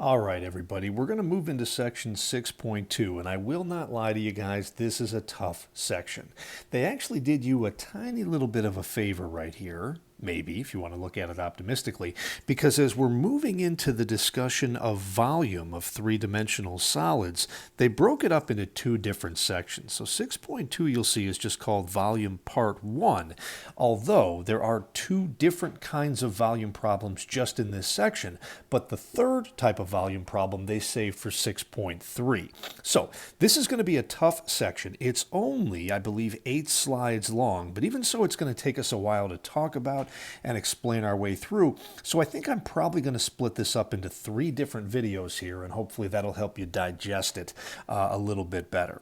All right, everybody, we're going to move into section 6.2, and I will not lie to you guys, this is a tough section. They actually did you a tiny little bit of a favor right here, maybe, if you want to look at it optimistically, because as we're moving into the discussion of volume of three-dimensional solids, they broke it up into two different sections. So 6.2 you'll see is just called volume part 1, although there are two different kinds of volume problems just in this section, but the third type of volume problem they save for 6.3. So this is going to be a tough section. It's only, I believe, 8 slides long, but even so it's going to take us a while to talk about and explain our way through. So I think I'm probably going to split this up into 3 different videos here, and hopefully that'll help you digest it a little bit better.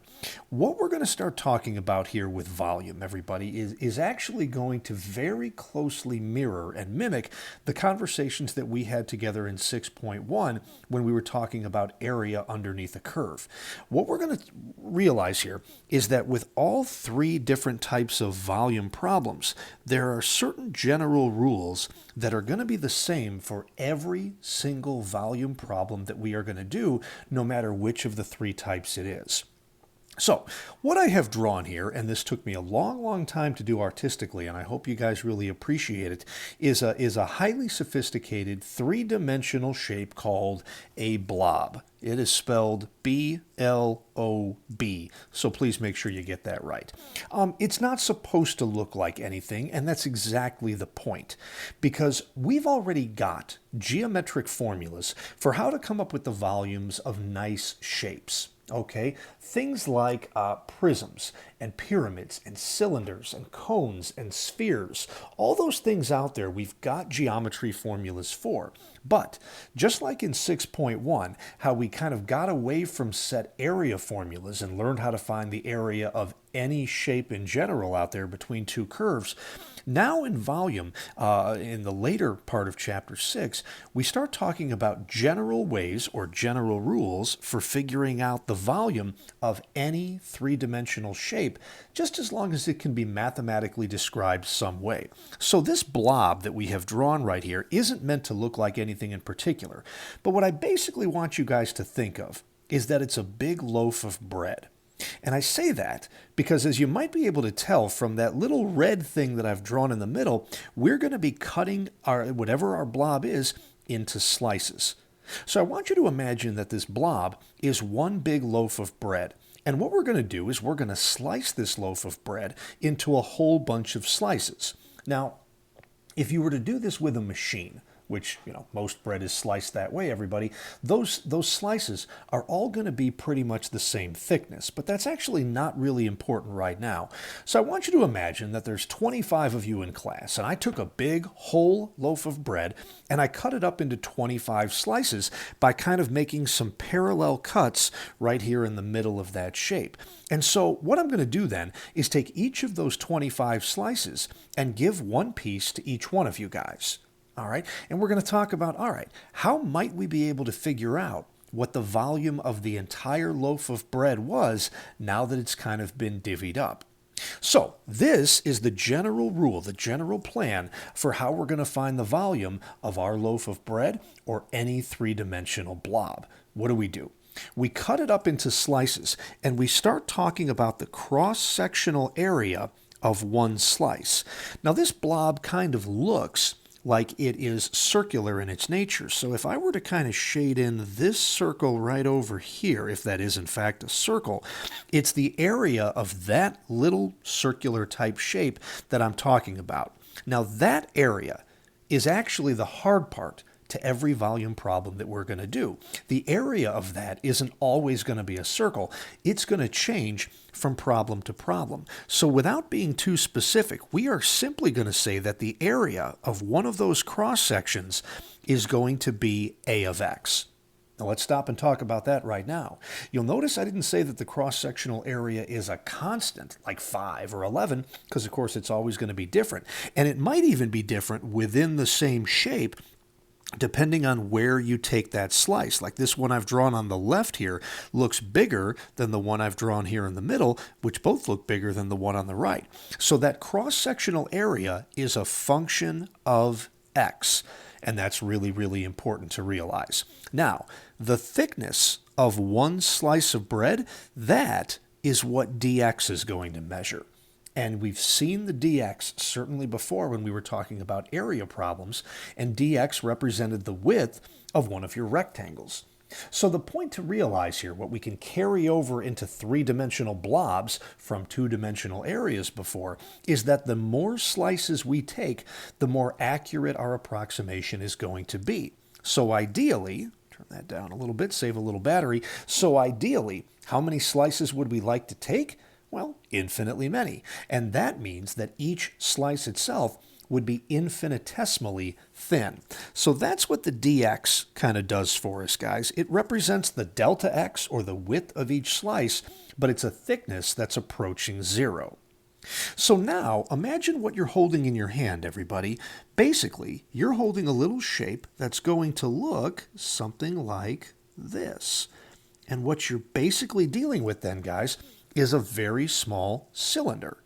What we're going to start talking about here with volume, everybody, is actually going to very closely mirror and mimic the conversations that we had together in 6.1 when we were talking about area underneath a curve. What we're going to realize here is that with all 3 different types of volume problems, there are certain general rules that are going to be the same for every single volume problem that we are going to do, no matter which of the 3 types it is. So what I have drawn here, and this took me a long time to do artistically, and I hope you guys really appreciate it, is a highly sophisticated 3-dimensional shape called a blob. It is spelled B-L-O-B, so please make sure you get that right. It's not supposed to look like anything, and that's exactly the point, because we've already got geometric formulas for how to come up with the volumes of nice shapes. Okay, things like prisms and pyramids and cylinders and cones and spheres, all those things out there we've got geometry formulas for. But just like in 6.1, how we kind of got away from set area formulas and learned how to find the area of any shape in general out there between 2 curves, now in volume, in the later part of chapter 6, we start talking about general ways or general rules for figuring out the volume of any 3-dimensional shape, just as long as it can be mathematically described some way. So this blob that we have drawn right here isn't meant to look like anything in particular, but what I basically want you guys to think of is that it's a big loaf of bread. And I say that because, as you might be able to tell from that little red thing that I've drawn in the middle, we're going to be cutting whatever our blob is into slices. So I want you to imagine that this blob is one big loaf of bread. And what we're going to do is we're going to slice this loaf of bread into a whole bunch of slices. Now, if you were to do this with a machine, which, most bread is sliced that way, everybody, those slices are all going to be pretty much the same thickness, but that's actually not really important right now. So I want you to imagine that there's 25 of you in class, and I took a big whole loaf of bread and I cut it up into 25 slices by kind of making some parallel cuts right here in the middle of that shape. And so what I'm going to do then is take each of those 25 slices and give one piece to each one of you guys. All right, and we're going to talk about, all right, how might we be able to figure out what the volume of the entire loaf of bread was now that it's kind of been divvied up? So this is the general rule, the general plan for how we're going to find the volume of our loaf of bread or any 3-dimensional blob. What do? We cut it up into slices, and we start talking about the cross-sectional area of one slice. Now this blob kind of looks like it is circular in its nature. So if I were to kind of shade in this circle right over here, if that is in fact a circle, it's the area of that little circular type shape that I'm talking about. Now that area is actually the hard part to every volume problem that we're going to do. The area of that isn't always going to be a circle. It's going to change from problem to problem. So without being too specific, we are simply going to say that the area of one of those cross sections is going to be A of X. Now let's stop and talk about that right now. You'll notice I didn't say that the cross-sectional area is a constant, like 5 or 11, because of course it's always going to be different. And it might even be different within the same shape, depending on where you take that slice. Like this one I've drawn on the left here looks bigger than the one I've drawn here in the middle, which both look bigger than the one on the right. So that cross-sectional area is a function of X. And that's really, really important to realize. Now, the thickness of one slice of bread, that is what dx is going to measure. And we've seen the dx certainly before when we were talking about area problems, and dx represented the width of one of your rectangles. So the point to realize here, what we can carry over into three-dimensional blobs from two-dimensional areas before, is that the more slices we take, the more accurate our approximation is going to be. So ideally, turn that down a little bit, save a little battery. So ideally, how many slices would we like to take? Well, infinitely many. And that means that each slice itself would be infinitesimally thin. So that's what the dx kind of does for us, guys. It represents the delta x, or the width of each slice, but it's a thickness that's approaching 0. So now, imagine what you're holding in your hand, everybody. Basically, you're holding a little shape that's going to look something like this. And what you're basically dealing with then, guys, is a very small cylinder.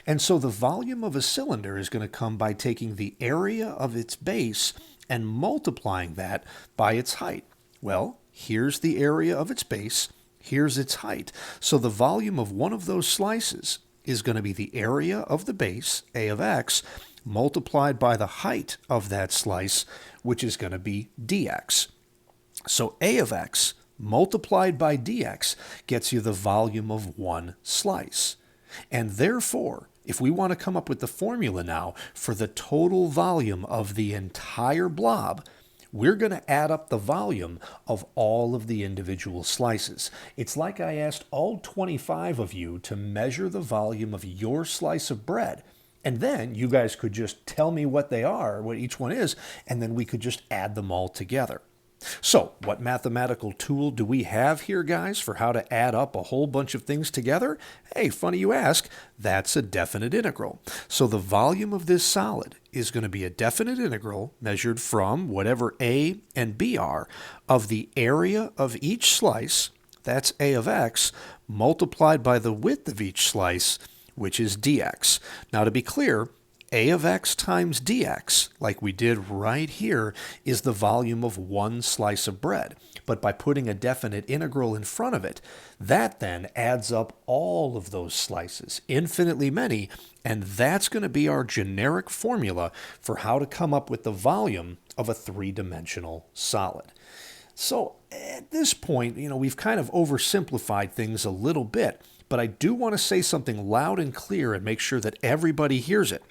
And so the volume of a cylinder is going to come by taking the area of its base and multiplying that by its height. Well, here's the area of its base, here's its height. So the volume of one of those slices is going to be the area of the base, a of x, multiplied by the height of that slice, which is going to be dx. So a of x multiplied by dx gets you the volume of one slice. And therefore, if we want to come up with the formula now for the total volume of the entire blob, we're going to add up the volume of all of the individual slices. It's like I asked all 25 of you to measure the volume of your slice of bread. And then you guys could just tell me what they are, what each one is, and then we could just add them all together. So, what mathematical tool do we have here, guys, for how to add up a whole bunch of things together? Hey, funny you ask, that's a definite integral. So the volume of this solid is going to be a definite integral measured from whatever A and B are of the area of each slice, that's A of x, multiplied by the width of each slice, which is dx. Now to be clear, a of x times dx, like we did right here, is the volume of one slice of bread. But by putting a definite integral in front of it, that then adds up all of those slices, infinitely many, and that's going to be our generic formula for how to come up with the volume of a three-dimensional solid. So at this point, we've kind of oversimplified things a little bit, but I do want to say something loud and clear and make sure that everybody hears it.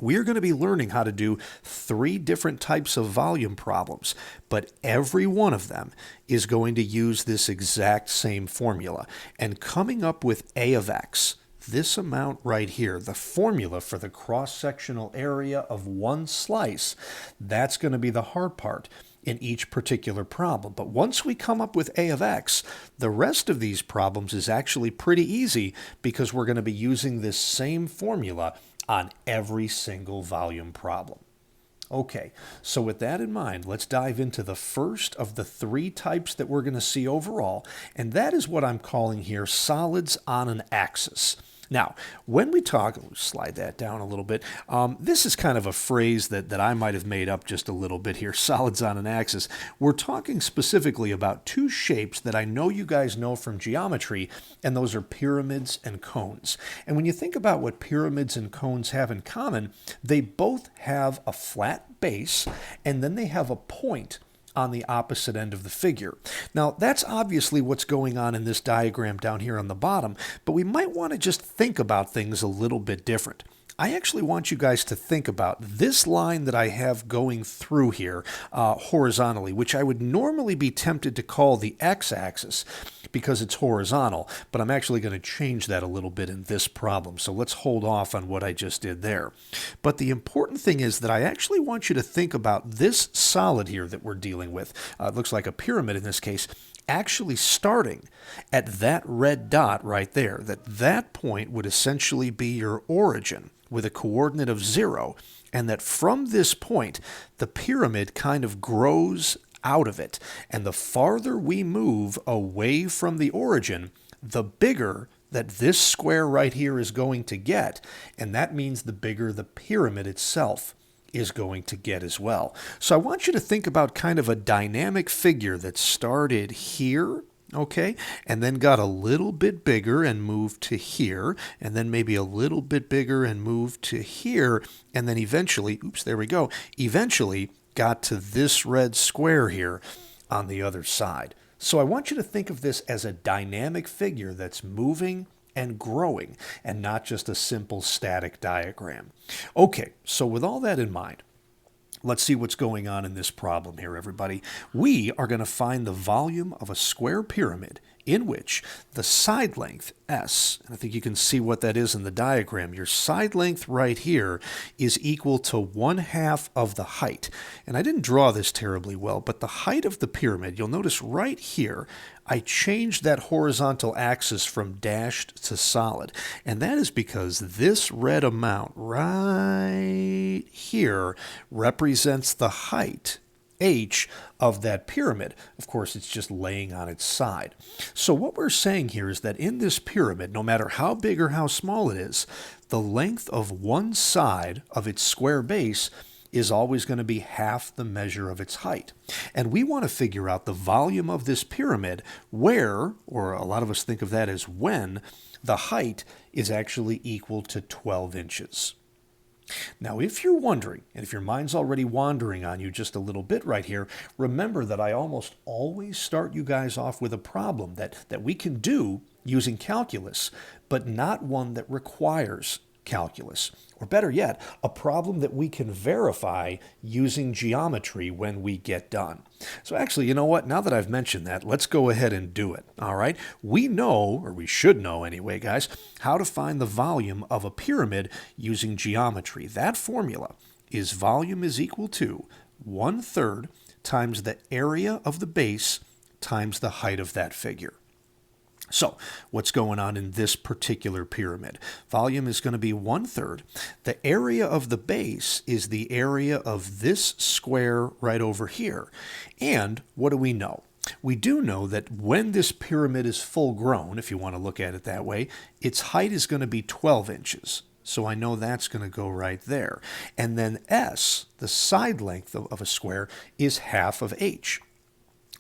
We're going to be learning how to do 3 different types of volume problems, but every one of them is going to use this exact same formula. And coming up with A of x, this amount right here, the formula for the cross-sectional area of one slice, that's going to be the hard part in each particular problem. But once we come up with A of x, the rest of these problems is actually pretty easy because we're going to be using this same formula on every single volume problem. Okay, so with that in mind, let's dive into the first of the 3 types that we're going to see overall, and that is what I'm calling here solids on an axis. Now, when we talk, slide that down a little bit, this is kind of a phrase that I might have made up just a little bit here, solids on an axis. We're talking specifically about 2 shapes that I know you guys know from geometry, and those are pyramids and cones. And when you think about what pyramids and cones have in common, they both have a flat base, and then they have a point on the opposite end of the figure. Now, that's obviously what's going on in this diagram down here on the bottom, but we might want to just think about things a little bit different. I actually want you guys to think about this line that I have going through here horizontally, which I would normally be tempted to call the x-axis because it's horizontal, but I'm actually going to change that a little bit in this problem. So let's hold off on what I just did there. But the important thing is that I actually want you to think about this solid here that we're dealing with. It looks like a pyramid in this case, actually starting at that red dot right there. That point would essentially be your origin with a coordinate of 0, and that from this point, the pyramid kind of grows out of it. And the farther we move away from the origin, the bigger that this square right here is going to get, and that means the bigger the pyramid itself is going to get as well. So I want you to think about kind of a dynamic figure that started here, okay, and then got a little bit bigger and moved to here, and then maybe a little bit bigger and moved to here, and then eventually, oops, there we go, eventually got to this red square here on the other side. So I want you to think of this as a dynamic figure that's moving and growing, and not just a simple static diagram. Okay, so with all that in mind, let's see what's going on in this problem here, everybody. We are going to find the volume of a square pyramid in which the side length, S, and I think you can see what that is in the diagram. Your side length right here is equal to 1/2 of the height. And I didn't draw this terribly well, but the height of the pyramid, you'll notice right here, I changed that horizontal axis from dashed to solid. And that is because this red amount right here represents the height, H, of that pyramid. Of course, it's just laying on its side. So what we're saying here is that in this pyramid, no matter how big or how small it is, the length of one side of its square base is always going to be half the measure of its height. And we want to figure out the volume of this pyramid where, or a lot of us think of that as when, the height is actually equal to 12 inches. Now, if you're wondering, and if your mind's already wandering on you just a little bit right here, remember that I almost always start you guys off with a problem that we can do using calculus, but not one that requires calculus. Or better yet, a problem that we can verify using geometry when we get done. So actually, you know what? Now that I've mentioned that, let's go ahead and do it. All right? We know, or we should know anyway, guys, how to find the volume of a pyramid using geometry. That formula is volume is equal to 1/3 times the area of the base times the height of that figure. So what's going on in this particular pyramid? Volume is going to be 1/3. The area of the base is the area of this square right over here. And what do we know? We do know that when this pyramid is full grown, if you want to look at it that way, its height is going to be 12 inches. So I know that's going to go right there. And then S, the side length of a square, is half of H.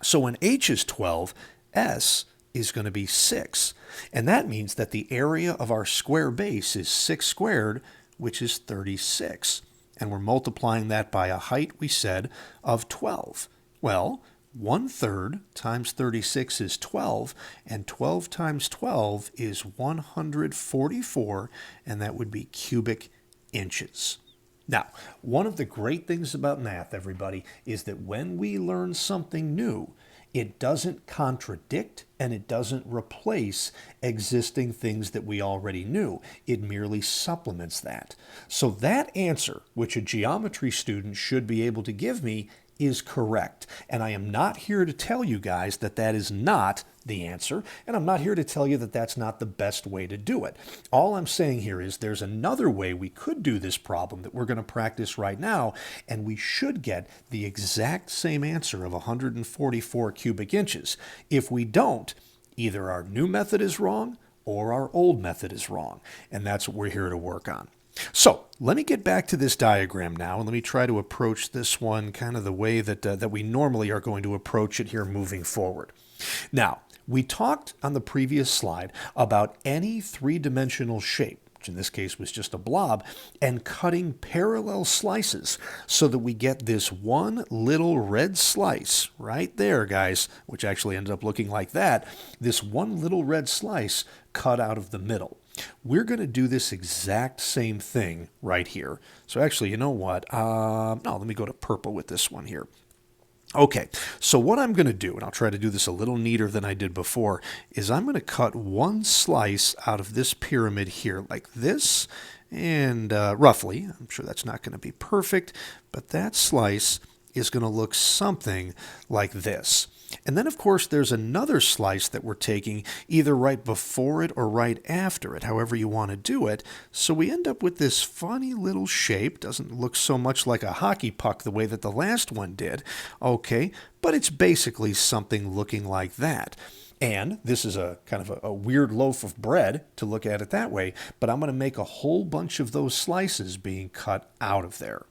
So when H is 12, S is going to be 6. And that means that the area of our square base is 6 squared, which is 36. And we're multiplying that by a height, we said, of 12. Well, 1/3 times 36 is 12, and 12 times 12 is 144, and that would be cubic inches. Now, one of the great things about math, everybody, is that when we learn something new, it doesn't contradict and it doesn't replace existing things that we already knew. It merely supplements that. So that answer, which a geometry student should be able to give me, is correct. And I am not here to tell you guys that that is not the answer, and I'm not here to tell you that that's not the best way to do it. All I'm saying here is there's another way we could do this problem that we're going to practice right now, and we should get the exact same answer of 144 cubic inches. If we don't, either our new method is wrong or our old method is wrong, and that's what we're here to work on. So let me get back to this diagram now, and let me try to approach this one kind of the way that we normally are going to approach it here moving forward. Now, we talked on the previous slide about any three-dimensional shape, which in this case was just a blob, and cutting parallel slices so that we get this one little red slice right there, guys, which actually ended up looking like that, this one little red slice cut out of the middle. We're going to do this exact same thing right here. So actually, you know what? No, let me go to purple with this one here. Okay, so what I'm going to do, and I'll try to do this a little neater than I did before, is I'm going to cut one slice out of this pyramid here like this, and roughly, I'm sure that's not going to be perfect, but that slice is going to look something like this. And then, of course, there's another slice that we're taking either right before it or right after it, however you want to do it. So we end up with this funny little shape. Doesn't look so much like a hockey puck the way that the last one did. Okay, but it's basically something looking like that. And this is a kind of a weird loaf of bread to look at it that way, but I'm going to make a whole bunch of those slices being cut out of there.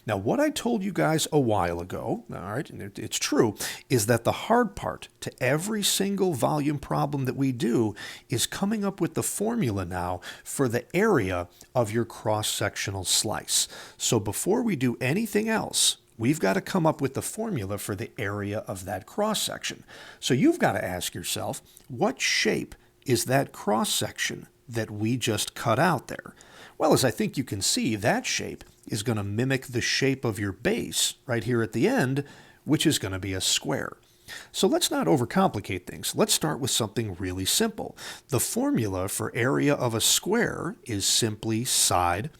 Now, what I told you guys a while ago, all right, and it's true, is that the hard part to every single volume problem that we do is coming up with the formula now for the area of your cross-sectional slice. So before we do anything else, we've got to come up with the formula for the area of that cross-section. So you've got to ask yourself, what shape is that cross-section that we just cut out there? Well, as I think you can see, that shape is going to mimic the shape of your base right here at the end, which is going to be a square. So let's not overcomplicate things. Let's start with something really simple. The formula for area of a square is simply side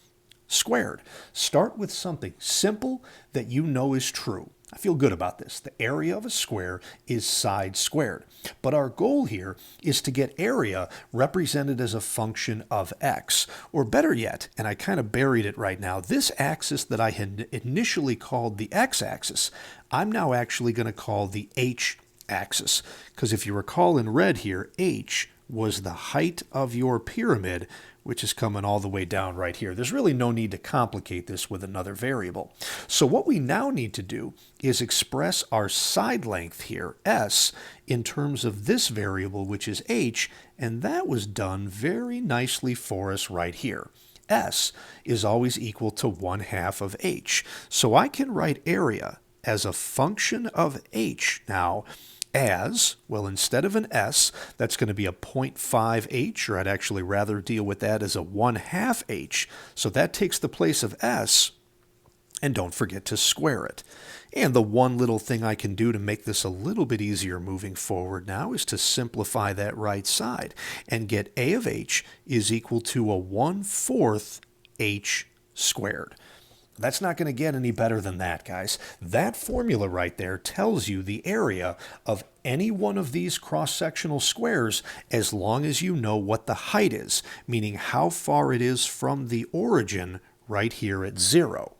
squared. Start with something simple that you know is true. I feel good about this. The area of a square is side squared. But our goal here is to get area represented as a function of x. Or better yet, and I kind of buried it right now, this axis that I had initially called the x-axis, I'm now actually going to call the h-axis. Because if you recall in red here, h was the height of your pyramid, which is coming all the way down right here. There's really no need to complicate this with another variable. So what we now need to do is express our side length here, s, in terms of this variable, which is h, and that was done very nicely for us right here. S is always equal to 1/2 of h. So I can write area as a function of h now as, well, instead of an s, that's going to be a 0.5h, or I'd actually rather deal with that as a 1/2 h. So that takes the place of s, and don't forget to square it. And the one little thing I can do to make this a little bit easier moving forward now is to simplify that right side and get a of h is equal to a 1/4 h squared. That's not going to get any better than that, guys. That formula right there tells you the area of any one of these cross-sectional squares as long as you know what the height is, meaning how far it is from the origin right here at 0.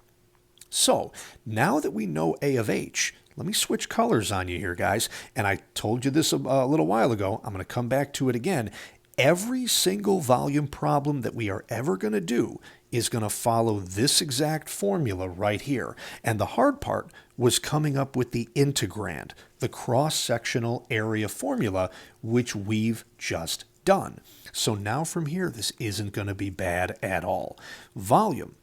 So now that we know a of h, let me switch colors on you here, guys. And I told you this a little while ago. I'm going to come back to it again. Every single volume problem that we are ever going to do is going to follow this exact formula right here. And the hard part was coming up with the integrand, the cross-sectional area formula, which we've just done. So now from here, this isn't going to be bad at all. Volume.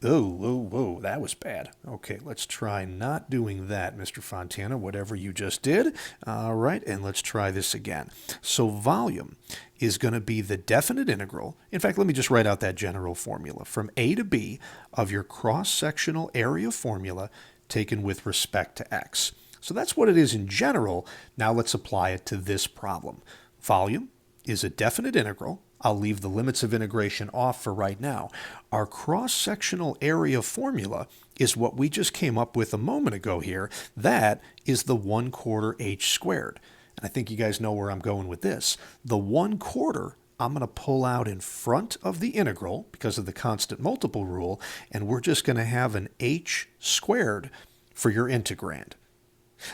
Oh, that was bad. Okay, let's try not doing that, Mr. Fontana, whatever you just did. All right, and let's try this again. So volume is going to be the definite integral. In fact, let me just write out that general formula. From a to b of your cross-sectional area formula taken with respect to x. So that's what it is in general. Now let's apply it to this problem. Volume is a definite integral. I'll leave the limits of integration off for right now. Our cross-sectional area formula is what we just came up with a moment ago here. That is the 1/4 h squared. And I think you guys know where I'm going with this. The 1/4 I'm going to pull out in front of the integral because of the constant multiple rule, and we're just going to have an h squared for your integrand.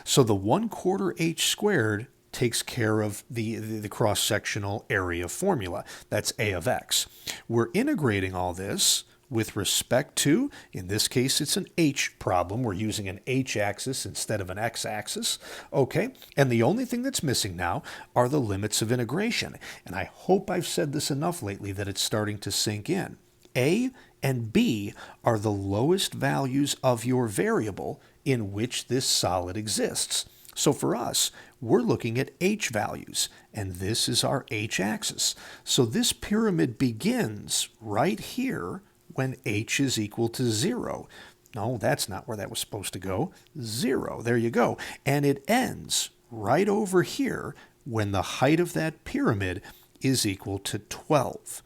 So the 1/4 h squared takes care of the cross-sectional area formula. That's a of x. We're integrating all this with respect to, in this case, it's an h problem. We're using an h-axis instead of an x-axis. Okay, and the only thing that's missing now are the limits of integration. And I hope I've said this enough lately that it's starting to sink in. A and b are the lowest values of your variable in which this solid exists. So for us, we're looking at h values, and this is our h-axis. So this pyramid begins right here when h is equal to 0. No, that's not where that was supposed to go. 0, there you go. And it ends right over here when the height of that pyramid is equal to 12.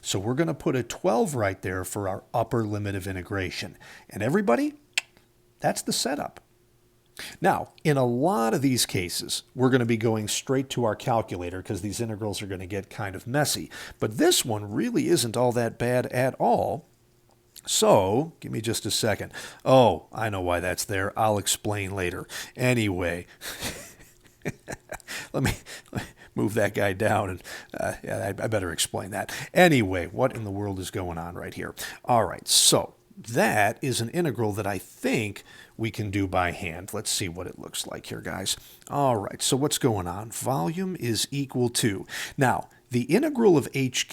So we're going to put a 12 right there for our upper limit of integration. And everybody, that's the setup. Now, in a lot of these cases, we're going to be going straight to our calculator because these integrals are going to get kind of messy. But this one really isn't all that bad at all. So, give me just a second. Oh, I know why that's there. I'll explain later. Anyway, let me move that guy down, and yeah, I better explain that. Anyway, what in the world is going on right here? All right, so that is an integral that I think we can do by hand. Let's see what it looks like here, guys. All right, so what's going on? Volume is equal to, now, the integral of h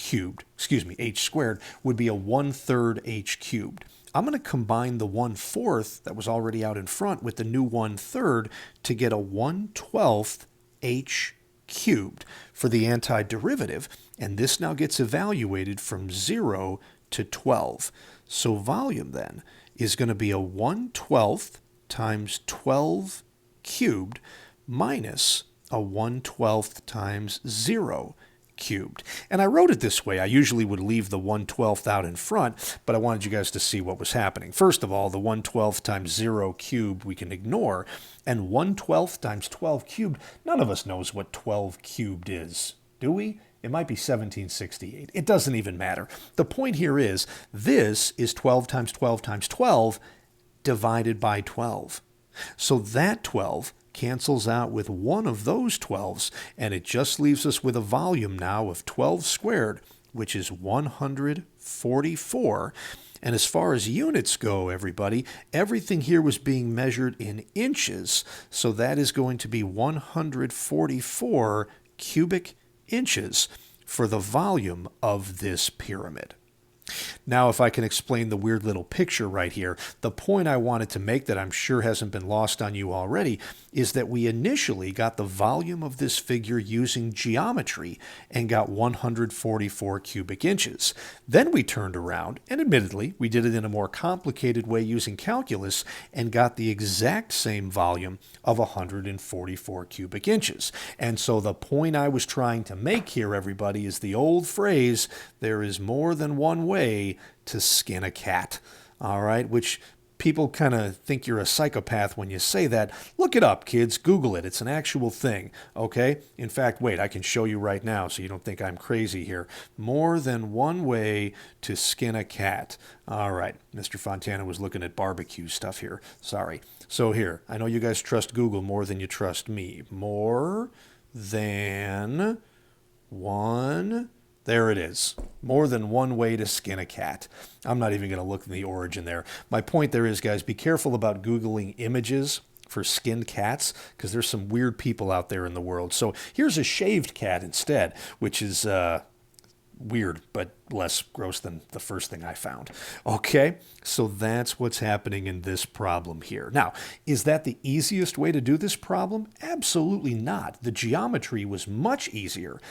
squared, would be a 1/3 h cubed. I'm going to combine the 1/4 that was already out in front with the new 1/3 to get a 1/12 h cubed for the antiderivative, and this now gets evaluated from 0 to 12. So volume then is going to be a 1/12 times 12 cubed minus a 1/12 times 0 cubed. And I wrote it this way. I usually would leave the 1/12 out in front, but I wanted you guys to see what was happening. First of all, the 1/12 times 0 cubed we can ignore, and 1/12 times 12 cubed, none of us knows what 12 cubed is, do we? It might be 1768. It doesn't even matter. The point here is, this is 12 times 12 times 12 divided by 12. So that 12 cancels out with one of those 12s, and it just leaves us with a volume now of 12 squared, which is 144. And as far as units go, everybody, everything here was being measured in inches, so that is going to be 144 cubic inches for the volume of this pyramid. Now, if I can explain the weird little picture right here, the point I wanted to make that I'm sure hasn't been lost on you already is that we initially got the volume of this figure using geometry and got 144 cubic inches. Then we turned around, and admittedly, we did it in a more complicated way using calculus and got the exact same volume of 144 cubic inches. And so the point I was trying to make here, everybody, is the old phrase, there is more than one way to skin a cat, all right, which people kind of think you're a psychopath when you say that. Look it up, kids. Google it. It's an actual thing, okay? In fact, wait, I can show you right now so you don't think I'm crazy here. More than one way to skin a cat. All right, Mr. Fontana was looking at barbecue stuff here. Sorry. So here, I know you guys trust Google more than you trust me. More than one... There it is. More than one way to skin a cat. I'm not even going to look in the origin there. My point there is, guys, be careful about Googling images for skinned cats, because there's some weird people out there in the world. So here's a shaved cat instead, which is weird, but less gross than the first thing I found. Okay, so that's what's happening in this problem here. Now, is that the easiest way to do this problem? Absolutely not. The geometry was much easier,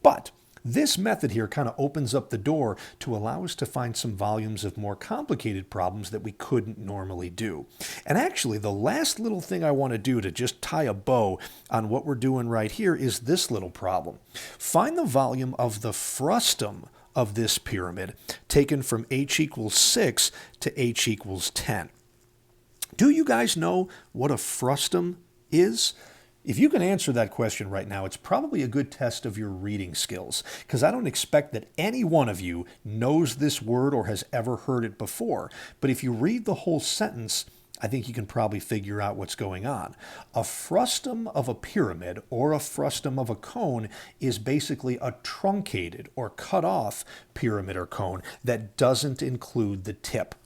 but this method here kind of opens up the door to allow us to find some volumes of more complicated problems that we couldn't normally do. And actually, the last little thing I want to do to just tie a bow on what we're doing right here is this little problem. Find the volume of the frustum of this pyramid taken from h equals 6 to h equals 10. Do you guys know what a frustum is? If you can answer that question right now, it's probably a good test of your reading skills, because I don't expect that any one of you knows this word or has ever heard it before. But if you read the whole sentence, I think you can probably figure out what's going on. A frustum of a pyramid or a frustum of a cone is basically a truncated or cut off pyramid or cone that doesn't include the tip.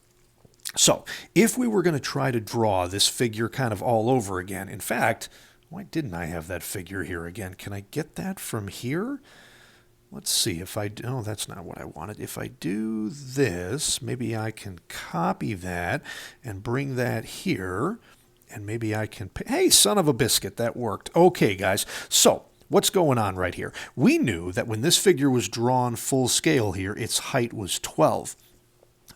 So if we were going to try to draw this figure kind of all over again, in fact, why didn't I have that figure here again? Can I get that from here? Let's see if I do. Oh, that's not what I wanted. If I do this, maybe I can copy that and bring that here. And maybe I can... Hey, son of a biscuit, that worked. Okay, guys. So what's going on right here? We knew that when this figure was drawn full scale here, its height was 12.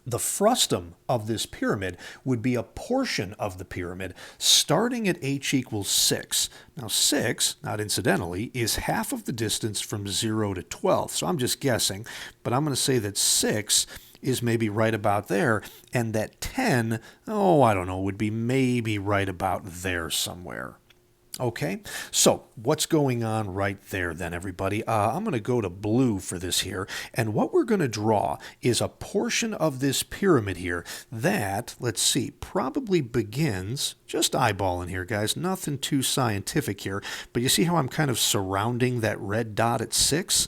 The frustum of this pyramid would be a portion of the pyramid starting at h equals 6. Now 6, not incidentally, is half of the distance from 0 to 12. So I'm just guessing, but I'm going to say that 6 is maybe right about there, and that 10, oh, I don't know, would be maybe right about there somewhere. Okay, so what's going on right there then, everybody? I'm going to go to blue for this here, and what we're going to draw is a portion of this pyramid here that, let's see, probably begins, just eyeballing here, guys, nothing too scientific here, but you see how I'm kind of surrounding that red dot at 6?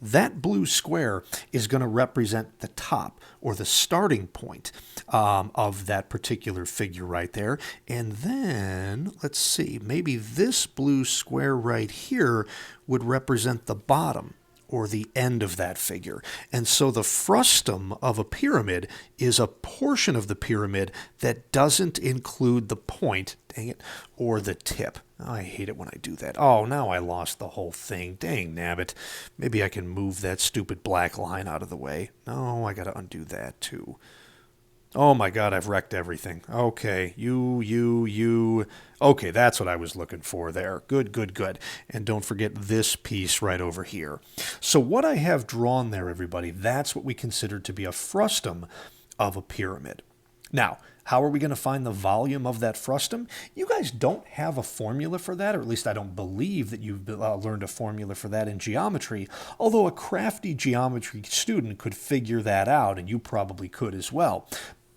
that blue square is going to represent the top or the starting point of that particular figure right there. And then, let's see, maybe this blue square right here would represent the bottom or the end of that figure. And so the frustum of a pyramid is a portion of the pyramid that doesn't include the point, dang it, or the tip. Oh, I hate it when I do that. Oh, now I lost the whole thing. Dang nabbit. Maybe I can move that stupid black line out of the way. No, I gotta undo that too. Oh my God, I've wrecked everything. Okay, you. Okay, that's what I was looking for there. Good, good, good. And don't forget this piece right over here. So what I have drawn there, everybody, that's what we consider to be a frustum of a pyramid. Now, how are we going to find the volume of that frustum? You guys don't have a formula for that, or at least I don't believe that you've learned a formula for that in geometry, although a crafty geometry student could figure that out, and you probably could as well.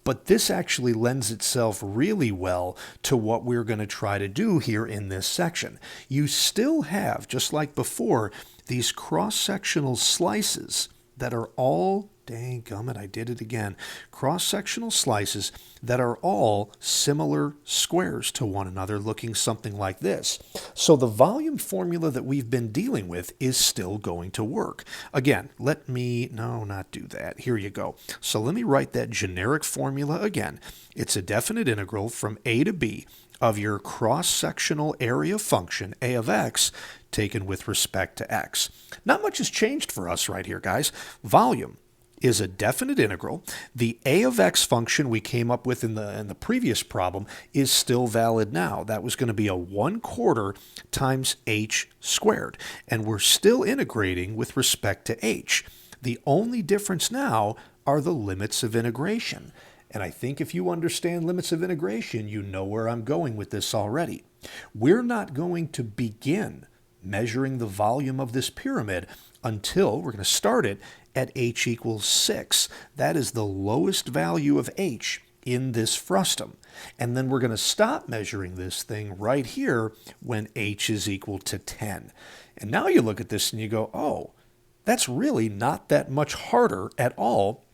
But this actually lends itself really well to what we're going to try to do here in this section. You still have, just like before, these cross-sectional slices that are all, dang gummit, I did it again, cross-sectional slices that are all similar squares to one another, looking something like this. So the volume formula that we've been dealing with is still going to work. Again, let me, no, not do that. Here you go. So let me write that generic formula again. It's a definite integral from a to b of your cross-sectional area function, a of x, taken with respect to x. Not much has changed for us right here, guys. Volume is a definite integral. The a of x function we came up with in the previous problem is still valid now. That was going to be a 1/4 times h squared. And we're still integrating with respect to h. The only difference now are the limits of integration. And I think if you understand limits of integration, you know where I'm going with this already. We're not going to begin measuring the volume of this pyramid until we're going to start it at h equals 6. That is the lowest value of h in this frustum. And then we're going to stop measuring this thing right here when h is equal to 10. And now you look at this and you go, oh, that's really not that much harder at all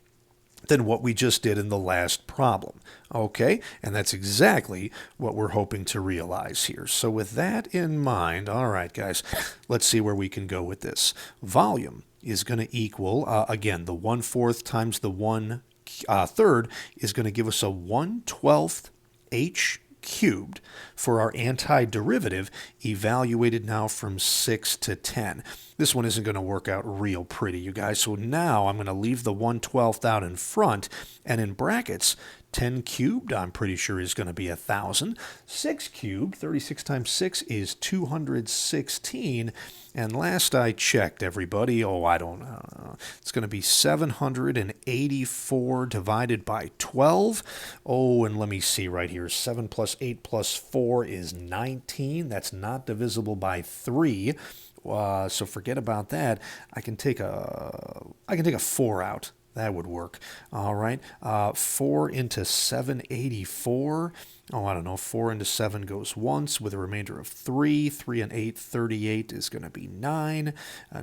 than what we just did in the last problem. Okay, and that's exactly what we're hoping to realize here. So with that in mind, all right, guys, let's see where we can go with this. Volume is going to equal, again, the 1/4 times the 1/3 is going to give us a 1/12 h cubed for our antiderivative, evaluated now from 6 to 10. This one isn't going to work out real pretty, you guys. So now I'm going to leave the 1/12 out in front, and in brackets, 10 cubed, I'm pretty sure, is going to be 1,000. 6 cubed, 36 times 6 is 216. And last I checked, everybody, oh, I don't know, it's going to be 784 divided by 12. Oh, and let me see right here. 7 plus 8 plus 4 is 19. That's not divisible by 3. So forget about that. I can take a 4 out. That would work. All right. 4 into 784. Oh, I don't know. 4 into 7 goes once with a remainder of 3. 3 and 8, 38 is going to be 9.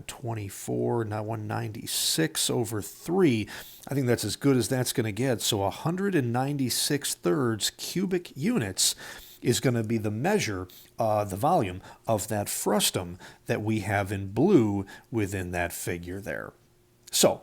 24, now 196 over 3. I think that's as good as that's going to get. So 196 thirds cubic units is going to be the measure, the volume of that frustum that we have in blue within that figure there. So,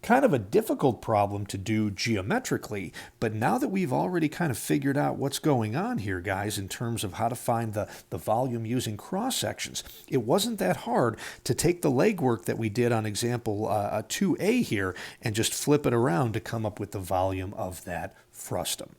kind of a difficult problem to do geometrically, but now that we've already kind of figured out what's going on here, guys, in terms of how to find the volume using cross-sections, it wasn't that hard to take the legwork that we did on example 2a here and just flip it around to come up with the volume of that frustum.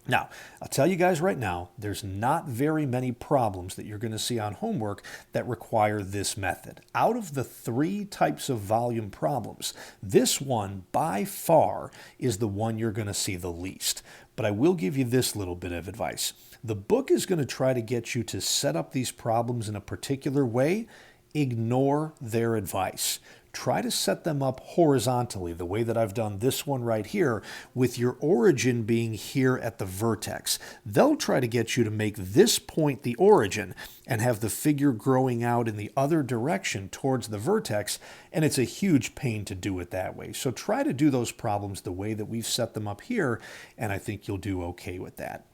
Now, I'll tell you guys right now, there's not very many problems that you're going to see on homework that require this method. Out of the 3 types of volume problems, this one by far is the one you're going to see the least. But I will give you this little bit of advice. The book is going to try to get you to set up these problems in a particular way. Ignore their advice. try to set them up horizontally, the way that I've done this one right here, with your origin being here at the vertex. They'll try to get you to make this point the origin and have the figure growing out in the other direction towards the vertex, and it's a huge pain to do it that way. So try to do those problems the way that we've set them up here, and I think you'll do okay with that.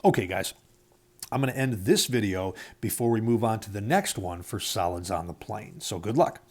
Okay, guys. I'm going to end this video before we move on to the next one for solids on the plane. So good luck.